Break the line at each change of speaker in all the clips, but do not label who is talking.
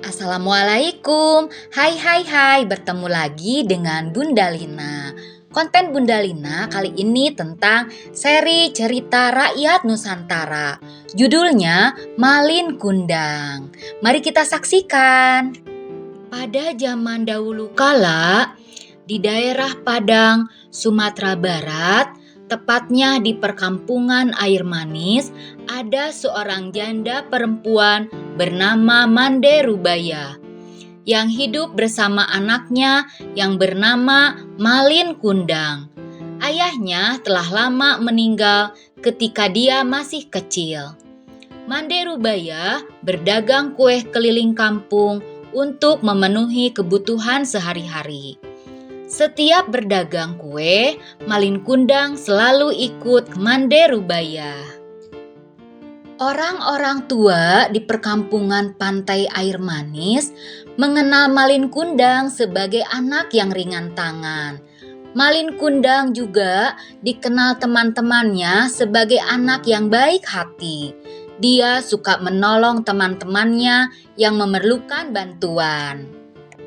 Assalamualaikum. Hai, bertemu lagi dengan Bunda Lina. Konten Bunda Lina kali ini tentang seri cerita rakyat Nusantara. Judulnya Malin Kundang. Mari kita saksikan. Pada zaman dahulu kala, di daerah Padang, Sumatera Barat, tepatnya di perkampungan Air Manis, ada seorang janda perempuan bernama Mande Rubaya yang hidup bersama anaknya yang bernama Malin Kundang. Ayahnya telah lama meninggal ketika dia masih kecil. Mande Rubaya berdagang kue keliling kampung untuk memenuhi kebutuhan sehari-hari. Setiap berdagang kue, Malin Kundang selalu ikut Mande Rubaya. Orang-orang tua di perkampungan pantai Air Manis mengenal Malin Kundang sebagai anak yang ringan tangan. Malin Kundang juga dikenal teman-temannya sebagai anak yang baik hati. Dia suka menolong teman-temannya yang memerlukan bantuan.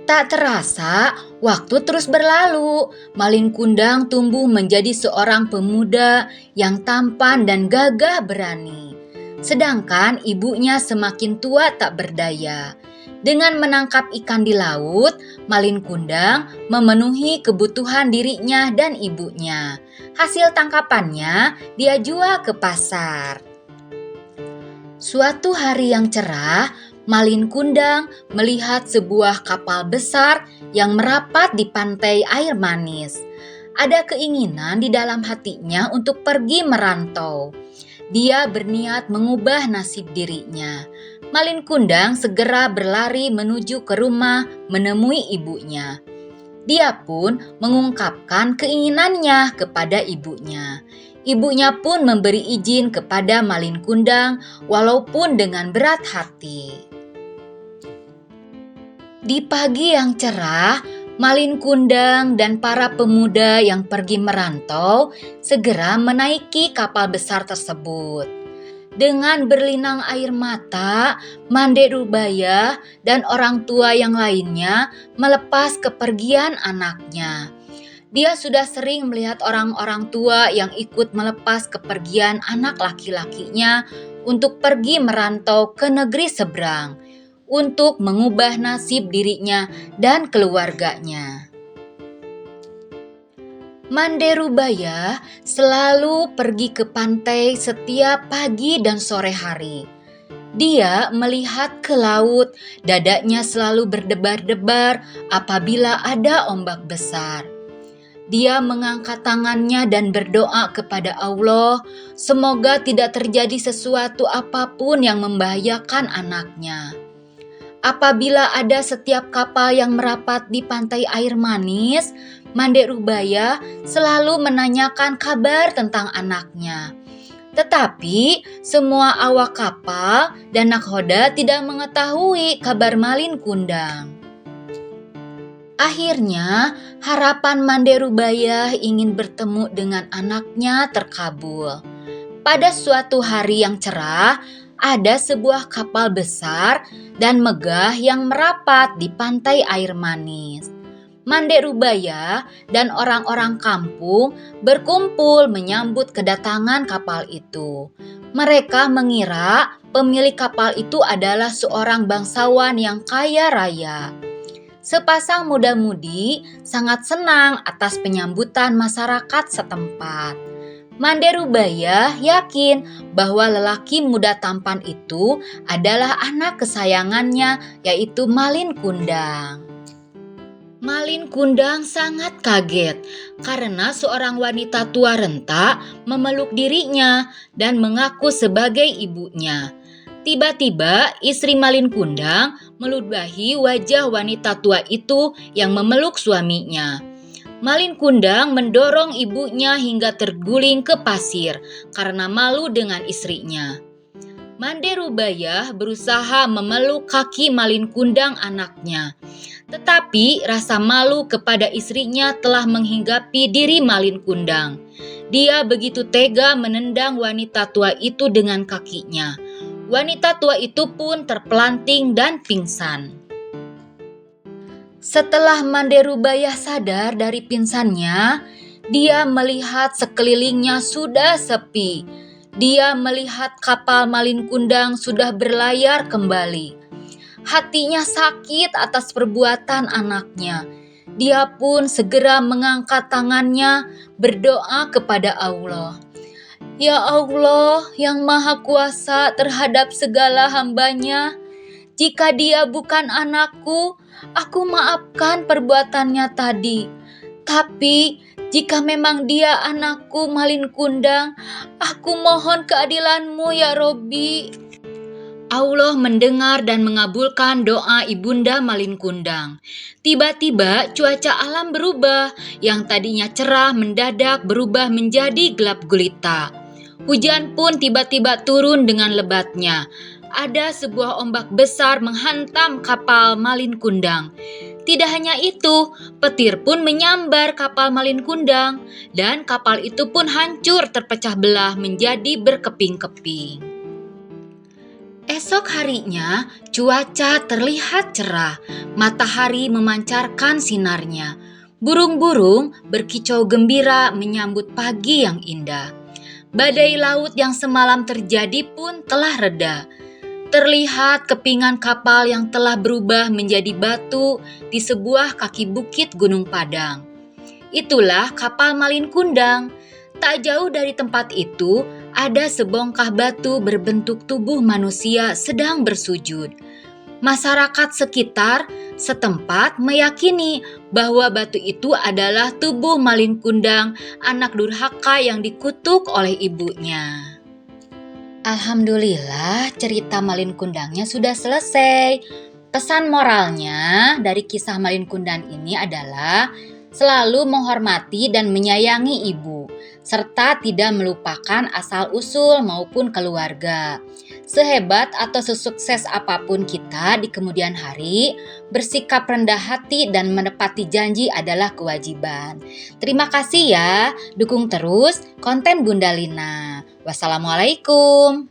Tak terasa, waktu terus berlalu. Malin Kundang tumbuh menjadi seorang pemuda yang tampan dan gagah berani. Sedangkan ibunya semakin tua tak berdaya. Dengan menangkap ikan di laut, Malin Kundang memenuhi kebutuhan dirinya dan ibunya. Hasil tangkapannya dia jual ke pasar. Suatu hari yang cerah, Malin Kundang melihat sebuah kapal besar yang merapat di pantai Air Manis. Ada keinginan di dalam hatinya untuk pergi merantau. Dia berniat mengubah nasib dirinya. Malin Kundang segera berlari menuju ke rumah menemui ibunya. Dia pun mengungkapkan keinginannya kepada ibunya. Ibunya pun memberi izin kepada Malin Kundang walaupun dengan berat hati. Di pagi yang cerah, Malin Kundang dan para pemuda yang pergi merantau segera menaiki kapal besar tersebut. Dengan berlinang air mata, Mande Rubaya dan orang tua yang lainnya melepas kepergian anaknya. Dia sudah sering melihat orang-orang tua yang ikut melepas kepergian anak laki-lakinya untuk pergi merantau ke negeri seberang untuk mengubah nasib dirinya dan keluarganya. Mande Rubaya selalu pergi ke pantai setiap pagi dan sore hari. Dia melihat ke laut, dadanya selalu berdebar-debar apabila ada ombak besar. Dia mengangkat tangannya dan berdoa kepada Allah, semoga tidak terjadi sesuatu apapun yang membahayakan anaknya. Apabila ada setiap kapal yang merapat di pantai Air Manis, Mande Rubaya selalu menanyakan kabar tentang anaknya. Tetapi semua awak kapal dan nakhoda tidak mengetahui kabar Malin Kundang. Akhirnya, harapan Mande Rubaya ingin bertemu dengan anaknya terkabul. Pada suatu hari yang cerah, ada sebuah kapal besar dan megah yang merapat di pantai Air Manis. Mande Rubaya dan orang-orang kampung berkumpul menyambut kedatangan kapal itu. Mereka mengira pemilik kapal itu adalah seorang bangsawan yang kaya raya. Sepasang muda-mudi sangat senang atas penyambutan masyarakat setempat. Mande Rubaya yakin bahwa lelaki muda tampan itu adalah anak kesayangannya, yaitu Malin Kundang. Malin Kundang sangat kaget karena seorang wanita tua renta memeluk dirinya dan mengaku sebagai ibunya. Tiba-tiba istri Malin Kundang meludahi wajah wanita tua itu yang memeluk suaminya. Malin Kundang mendorong ibunya hingga terguling ke pasir karena malu dengan istrinya. Mande Rubaya berusaha memeluk kaki Malin Kundang anaknya. Tetapi rasa malu kepada istrinya telah menghinggapi diri Malin Kundang. Dia begitu tega menendang wanita tua itu dengan kakinya. Wanita tua itu pun terpelanting dan pingsan. Setelah Manderubaya sadar dari pingsannya, dia melihat sekelilingnya sudah sepi. Dia melihat kapal Malin Kundang sudah berlayar kembali. Hatinya sakit atas perbuatan anaknya. Dia pun segera mengangkat tangannya berdoa kepada Allah. Ya Allah yang Maha Kuasa terhadap segala hamba-Nya, jika dia bukan anakku, aku maafkan perbuatannya tadi. Tapi jika memang dia anakku Malin Kundang, aku mohon keadilan-Mu ya Robbi. Allah mendengar dan mengabulkan doa Ibunda Malin Kundang. Tiba-tiba cuaca alam berubah, yang tadinya cerah mendadak berubah menjadi gelap gulita. Hujan pun tiba-tiba turun dengan lebatnya. Ada sebuah ombak besar menghantam kapal Malin Kundang. Tidak hanya itu, petir pun menyambar kapal Malin Kundang, dan kapal itu pun hancur terpecah belah menjadi berkeping-keping. Esok harinya, cuaca terlihat cerah, matahari memancarkan sinarnya. Burung-burung berkicau gembira menyambut pagi yang indah. Badai laut yang semalam terjadi pun telah reda. Terlihat kepingan kapal yang telah berubah menjadi batu di sebuah kaki bukit Gunung Padang. Itulah kapal Malin Kundang. Tak jauh dari tempat itu, ada sebongkah batu berbentuk tubuh manusia sedang bersujud. Masyarakat sekitar setempat meyakini bahwa batu itu adalah tubuh Malin Kundang, anak durhaka yang dikutuk oleh ibunya. Alhamdulillah, cerita Malin Kundangnya sudah selesai. Pesan moralnya dari kisah Malin Kundang ini adalah selalu menghormati dan menyayangi ibu, serta tidak melupakan asal-usul maupun keluarga. Sehebat atau sesukses apapun kita di kemudian hari, bersikap rendah hati dan menepati janji adalah kewajiban. Terima kasih ya, dukung terus konten Bunda Lina. Wassalamualaikum.